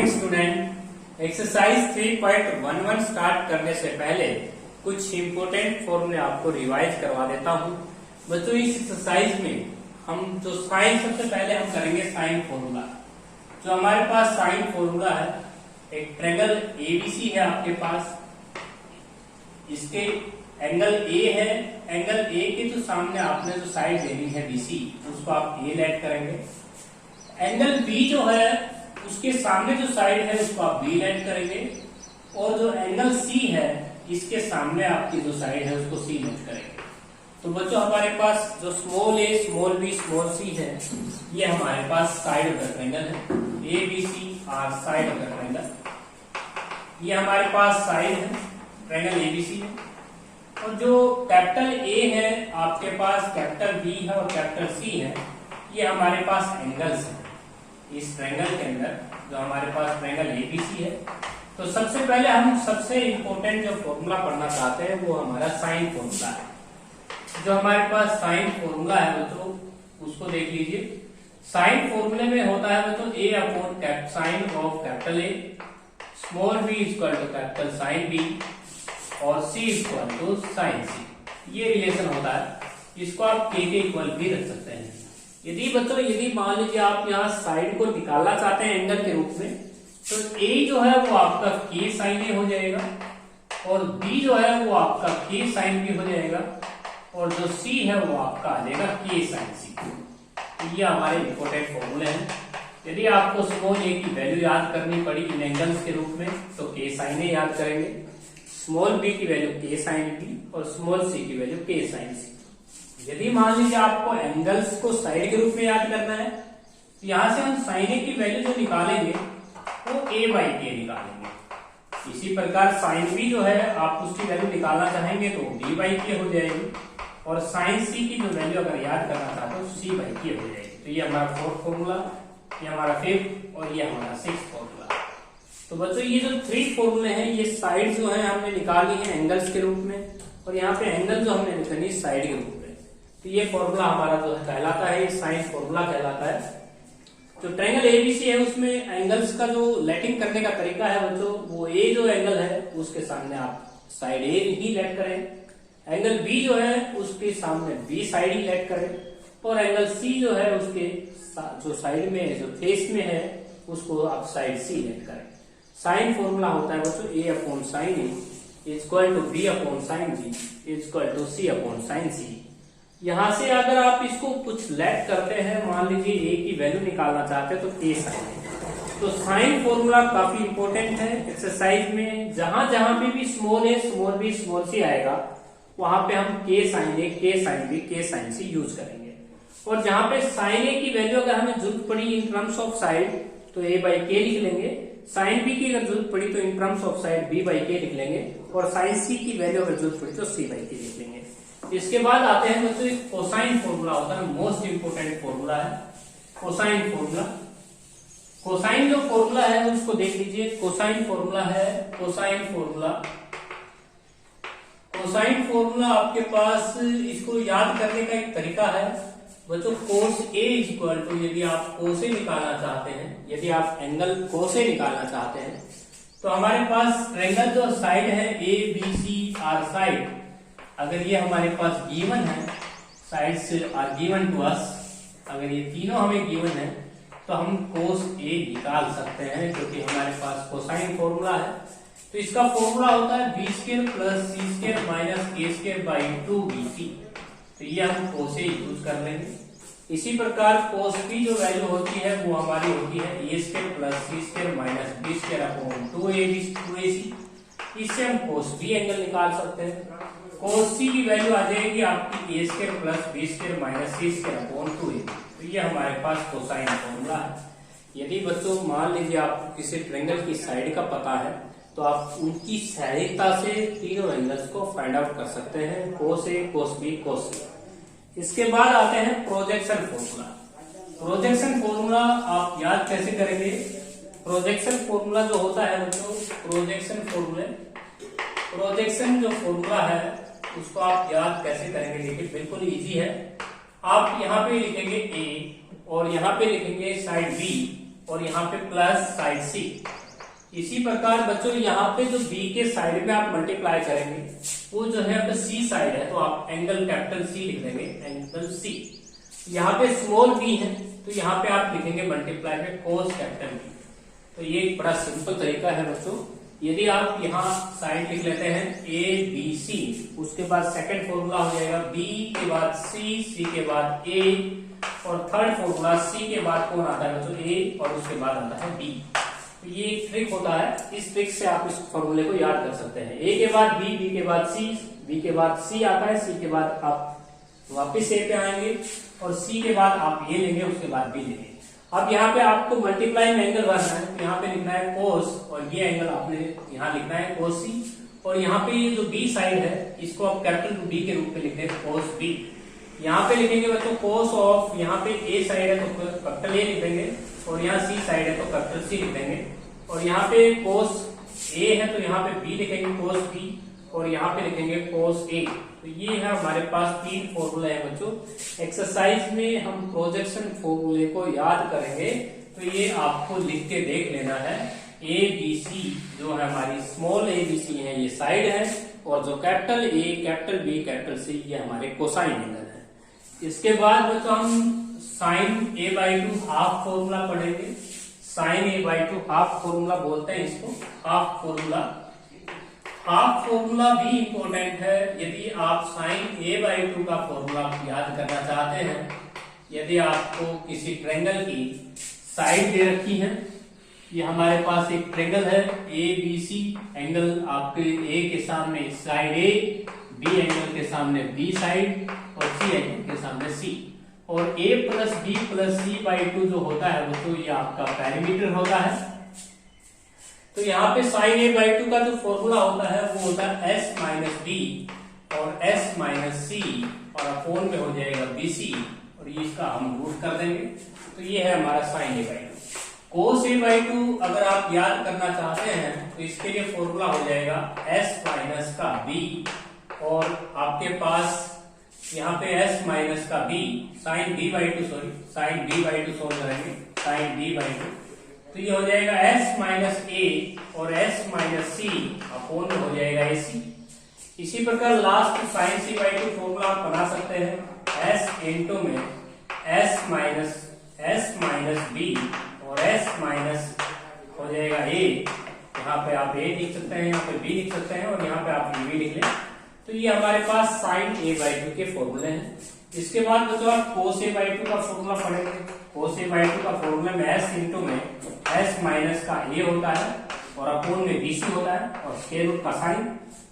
Morning student. Exercise 3.11 start करने से पहले कुछ इम्पोर्टेंट फॉर्मूले आपको रिवाइज करवा देता हूँ। बच्चों, इस एक्सरसाइज में हम जो साइन, सबसे पहले हम करेंगे साइन फॉर्मूला। जो हमारे पास साइन फॉर्मूला है, एक ट्रायंगल एबीसी है आपके पास, इसके एंगल ए है। एंगल ए के जो सामने आपने जो साइड लेनी है बीसी, उसको आप ए लेट करेंगे। एंगल बी जो है उसके सामने जो साइड है उसको आप बी लेट करेंगे, और जो एंगल सी है इसके सामने आपकी जो साइड है उसको सी लेट करेंगे। तो बच्चों, हमारे पास जो small A, small B, small C है, ये हमारे पास साइड ऑफ द ट्रायंगल है। A B C are side of the triangle. ये हमारे पास साइड है, ट्रायंगल एबीसी है। और जो कैपिटल ए है आपके पास, कैपिटल बी है और कैपिटल सी है, ये हमारे पास एंगल्स है इस ट्रायंगल के अंदर, जो हमारे पास ट्रायंगल एबीसी है। तो सबसे पहले हम सबसे इंपॉर्टेंट जो फॉर्मूला पढ़ना चाहते हैं वो हमारा साइन फॉर्मूला है। जो हमारे पास साइन फॉर्मूला है बच्चों, उसको देख लीजिए। साइन फॉर्मूले में होता है बच्चों A upon sine of capital A, small B equal to capital sine B, और c equal to sine C. ये रिलेशन होता है। इसको आप k के इक्वल भी रख सकते हैं। यदि बच्चों, यदि मान लीजिए आप यहाँ साइड को निकालना चाहते हैं एंगल के रूप में, तो a जो है वो आपका k साइन ए हो जाएगा, और b जो है वो आपका k साइन बी हो जाएगा, और जो c है वो आपका आ जाएगा k साइन सी। तो ये हमारे इंपोर्टेंट फॉर्मूले हैं। यदि आपको स्मॉल a की वैल्यू याद करनी पड़ी इन एंगल्स के रूप में, तो k साइन ए याद करेंगे, स्मॉल b की वैल्यू k साइन बी, और स्मॉल c की वैल्यू k साइन सी। यदि मान लीजिए आपको एंगल्स को साइड के रूप में याद करना है, तो यहां से हम साइन ए की वैल्यू जो निकालेंगे वो a बाई के निकालेंगे। इसी प्रकार साइन बी जो है आप उसकी वैल्यू निकालना चाहेंगे तो b बाई के हो जाएगी, और साइन सी की जो वैल्यू अगर याद करना चाहते हो c बाई के हो जाएगी। तो ये हमारा फोर्थ फॉर्मूला, ये हमारा फिफ्थ, और ये हमारा सिक्स्थ फॉर्मूला। तो बच्चों, ये जो थ्री फॉर्मूले हैं, ये साइड जो है हमने निकाली है एंगल्स के रूप में, और यहाँ पे एंगल जो हमने निकाली साइड के रूप में। तो ये फॉर्मूला हमारा जो कहलाता है, ये साइन फॉर्मूला कहलाता है। जो ट्रायंगल एबीसी है उसमें एंगल्स का जो लेटिंग करने का तरीका है बच्चों, वो ए जो एंगल है उसके सामने आप साइड ए ही लेट करें, एंगल बी जो है उसके सामने बी साइड ही लेट करें, और एंगल सी जो है उसके जो साइड में, जो फेस में है, उसको आप साइड सी लेट करें। साइन फॉर्मूला होता है बच्चों A upon sine A equal to B upon sine B equal to C upon sine C. यहां से अगर आप इसको कुछ लेट करते हैं, मान लीजिए ए की वैल्यू निकालना चाहते हैं, तो ए साइन ए। तो साइन फॉर्मूला काफी इंपॉर्टेंट है एक्सरसाइज में। जहां जहां पे भी small A, small B, small सी आएगा, वहां पे हम के साइन ए, के साइन बी, के साइन सी यूज करेंगे। और जहां पे साइन ए की वैल्यू अगर हमें जरूरत पड़ी इन टर्म्स ऑफ साइड, तो ए बाई के लिख लेंगे। साइन बी की अगर जरूरत पड़ी तो in terms of side B by के लिख लेंगे, और साइन सी की वैल्यू अगर जरूरत पड़ी तो सी बाई के लिख लेंगे। इसके बाद आते हैं बच्चों, एक कोसाइन फॉर्मूला होता है, मोस्ट इंपोर्टेंट फॉर्मूला है कोसाइन फॉर्मूला। कोसाइन जो फॉर्मूला है उसको देख लीजिए। कोसाइन फॉर्मूला है, कोसाइन फॉर्मूला, कोसाइन फॉर्मूला आपके पास, इसको याद करने का एक तरीका है बच्चों। कोस ए इक्वल टू, यदि आप कोस ए निकालना चाहते हैं, यदि आप एंगल कोस ए निकालना चाहते हैं, तो हमारे पास ट्रायंगल जो साइड है A B C are side, अगर ये हमारे पास गिवन है, sides are given to us, अगर ये तीनों हमें गिवन है, तो हम कोस ए निकाल सकते हैं, क्योंकि हमारे पास कोसाइन फॉर्मूला है। तो इसका फॉर्मूला होता है B square plus C square minus A square by 2bc। तो ये हम कोस ए यूज कर लेंगे। इसी प्रकार कोस बी जो वैल्यू होती है वो हमारी होती है A square plus C square minus B square upon 2ac। इससे हम कोस बी एंगल निकाल सकते हैं। कोस सी की वैल्यू आ जाएगी आपकी A square plus B square minus C square upon 2a। तो ये हमारे पास कोसाइन फॉर्मूला है। यदि बच्चों मान लीजिए आपको किसी ट्रायंगल की साइड का पता है, तो आप उनकी सहायता से तीनों एंगल्स को फाइंड आउट कर सकते हैं, कोस ए, कोस बी, कोस सी। इसके बाद आते हैं प्रोजेक्शन फॉर्मूला। प्रोजेक्शन फॉर्मूला आप याद कैसे करेंगे? प्रोजेक्शन फॉर्मूला जो होता है बच्चों, प्रोजेक्शन फॉर्मूले, प्रोजेक्शन जो फॉर्मूला है उसको आप याद कैसे करेंगे? देखिए बिल्कुल इजी है। आप यहाँ पे लिखेंगे ए, और यहाँ पे लिखेंगे साइड बी, और यहाँ पे प्लस साइड सी। इसी प्रकार बच्चों यहाँ पे जो बी के साइड में आप मल्टीप्लाई करेंगे वो जो है आपका सी साइड है, तो आप एंगल कैपिटल सी लिख देंगे, एंगल सी। यहाँ पे स्मॉल बी है तो यहाँ पे आप लिखेंगे मल्टीप्लाई में कोस कैपिटल बी। तो ये एक बड़ा सिंपल तरीका है बच्चों। यदि आप यहाँ साइड लिख लेते हैं ए बी सी, उसके बाद सेकंड फॉर्मूला हो जाएगा बी के बाद सी, सी के बाद ए, और थर्ड फॉर्मूला सी के बाद कौन आता है बच्चों, ए, और उसके बाद आता है बी। तो ये एक ट्रिक होता है, इस ट्रिक से आप इस फॉर्मूले को याद कर सकते हैं। ए के बाद बी, बी के बाद सी, बी के बाद सी आता है, सी के बाद आप वापिस ए पे आएंगे, और सी के बाद आप ये लेंगे, उसके बाद बी लेंगे। अब यहाँ पे आपको मल्टीप्लाई में एंगल भरना है, तो यहाँ पे लिखना है कोस, और ये एंगल आपने यहाँ लिखना है कोस सी, और यहाँ पे ये जो बी साइड है इसको आप कैपिटल बी के रूप में लिख दें कोस बी। यहाँ पे लिखेंगे बच्चों कोस ऑफ, यहाँ पे ए साइड है तो कैपिटल ए लिख देंगे, और यहाँ सी साइड है तो कैपिटल सी लिख देंगे, और यहाँ पे कोस ए है तो यहाँ पे बी लिखेंगे कोस बी, और यहाँ पे लिखेंगे कोस ए। तो ये है हमारे पास तीन फॉर्मूला है बच्चों। एक्सरसाइज में हम प्रोजेक्शन फॉर्मूले को याद करेंगे, तो ये आपको लिख के देख लेना है। ए बी सी जो है हमारी स्मॉल ए बी सी है ये साइड है, और जो capital A, capital B, capital C ये हमारे कोसाइन एंगल है। इसके बाद बच्चों हम sine A by two half formula पढ़ेंगे। Sine A by two half formula बोलते हैं इसको, हाफ फॉर्मूला। हाफ फॉर्मूला भी इंपॉर्टेंट है। यदि आप साइन ए बाई टू का फॉर्मूला याद करना चाहते हैं, यदि आपको किसी ट्रायंगल की साइड दे रखी है, ये हमारे पास एक ट्रायंगल है ए बी सी, एंगल आपके ए के सामने साइड ए, बी एंगल के सामने बी साइड, और सी एंगल के सामने सी, और a plus B plus C by two जो होता है वो तो ये आपका पैरामीटर होता है। तो यहाँ पे साइन ए बाई टू का जो फॉर्मूला होता है वो होता है एस माइनस बी और एस माइनस सी, और अपोन में हो जाएगा बी सी, और ये इसका हम रूट कर देंगे। तो ये है हमारा sine A by two. Cos A by two अगर आप याद करना चाहते हैं तो इसके लिए फॉर्मूला हो जाएगा एस माइनस का बी, और आपके पास यहाँ पे s माइनस का b, sine b by two, sorry sine b by two solve करेंगे, साइन b बाई टू, तो ये हो जाएगा s माइनस a और s माइनस c अपोन में हो जाएगा ac। इसी प्रकार last sine c by two formula आप बना सकते हैं s इंटू में s माइनस b और s माइनस हो जाएगा a। यहाँ पे आप a लिख सकते हैं, यहाँ पे b लिख सकते हैं, और यहाँ पे आप b लिख लें। तो ये हमारे पास साइन ए बाई टू के फॉर्मूले हैं। इसके बाद बच्चों आप कोस ए बाई टू का फॉर्मूला पढ़ेंगे। कोस ए बाई टू का फॉर्मूला में एस इंटू में एस माइनस का ए होता है, और अपोन में बी सी होता है, और स्क्वायर रूट का साइन।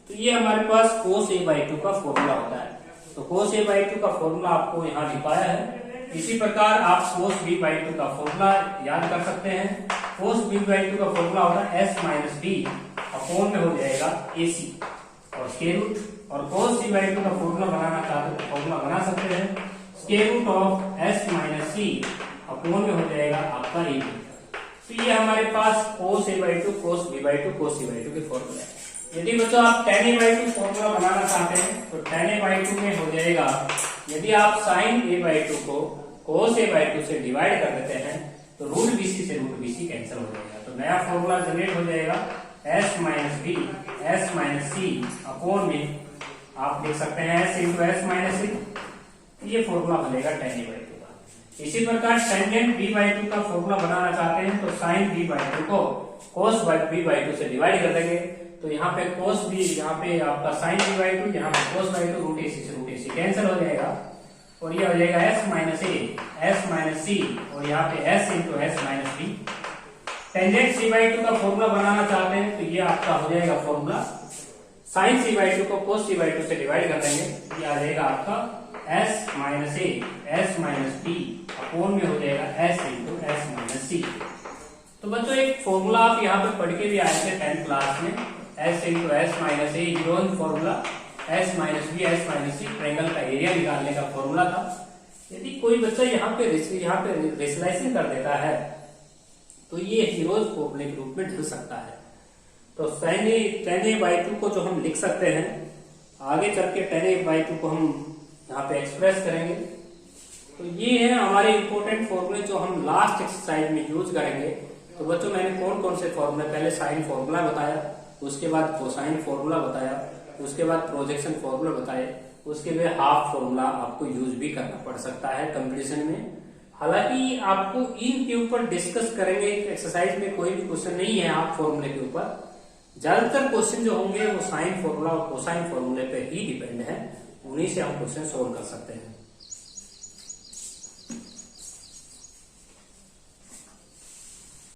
तो ये हमारे पास कोस ए बाई टू का फॉर्मूला होता है। तो कोस ए बाई टू का फॉर्मूला आपको यहाँ दिखाया है। इसी प्रकार आप कोस बी बाई टू का फॉर्मूला याद कर सकते हैं। कोस बी बाई टू का फॉर्मूला होता है एस माइनस बी अपोन में हो जाएगा ए सी और स्क्वायर रूट, और cos c बाई टू का फॉर्मूला बनाना चाहते हैं, फॉर्मूला बना सकते हैं square root of s minus C upon में हो जाएगा आपका ए। तो ये हमारे पास cos a by two, cos b by two, cos c by two के फॉर्मूला है। यदि बच्चों आप tan a by two formula बनाना चाहते हैं तो tan a बाई टू में हो जाएगा, यदि आप sin a बाई टू को cos a बाई टू से डिवाइड कर देते हैं तो रूट बी सी से रूट बी सी कैंसिल हो जाएगा। तो नया फॉर्मूला जनरेट हो जाएगा s minus B S minus C upon में आप लिख सकते हैं s into S minus C. ये फॉर्मूला बनेगा tan a बाई टू का। इसी प्रकार टेंजेंट b बाई टू का फॉर्मूला बनाना चाहते हैं तो साइन b बाई टू को cos b बाई टू से डिवाइड कर देंगे। तो यहाँ पे cos b, यहाँ पे आपका साइन b बाई टू, यहाँ पे cos बाई टू, रूट ए सी से रूट ए सी कैंसिल हो जाएगा, और ये हो जाएगा s minus A S minus C, और यहाँ पे s into S minus B. Tangent c by two का फॉर्मूला बनाना चाहते हैं तो ये आपका हो जाएगा formula sine c by two को cos c बाई टू से डिवाइड कर देंगे, ये आ जाएगा आपका s minus A S minus B upon में हो जाएगा s into S minus C. तो बच्चों एक फॉर्मूला आप यहाँ पे पढ़ के भी आए थे 10th क्लास में, s into S minus A Heron formula, s minus B S minus C triangle का एरिया निकालने का फॉर्मूला था। यदि कोई बच्चा यहाँ पे रेशनलाइजेशन कर देता है तो ये हीरोज फॉर्मूले के रूप में ढल सकता है। तो tan a बाई टू को जो हम लिख सकते हैं, आगे चल के tan a बाई टू को हम यहाँ पे एक्सप्रेस करेंगे। तो ये है हमारे इंपॉर्टेंट फॉर्मूले जो हम लास्ट एक्सरसाइज में यूज करेंगे। तो बच्चों मैंने कौन कौन से फॉर्मूले, पहले साइन फॉर्मूला बताया, उसके बाद कोसाइन फॉर्मूला बताया, उसके बाद प्रोजेक्शन फॉर्मूला बताए, उसके बाद हाफ फॉर्मूला आपको यूज भी करना पड़ सकता है कंपटीशन में। हालांकि आपको इनके ऊपर डिस्कस करेंगे, एक्सरसाइज में कोई भी क्वेश्चन नहीं है हाफ फॉर्मूले के ऊपर। ज्यादातर क्वेश्चन जो होंगे वो साइन फॉर्मूला और कोसाइन फॉर्मूले पे ही डिपेंड है, उन्हीं से हम क्वेश्चन सोल्व कर सकते हैं।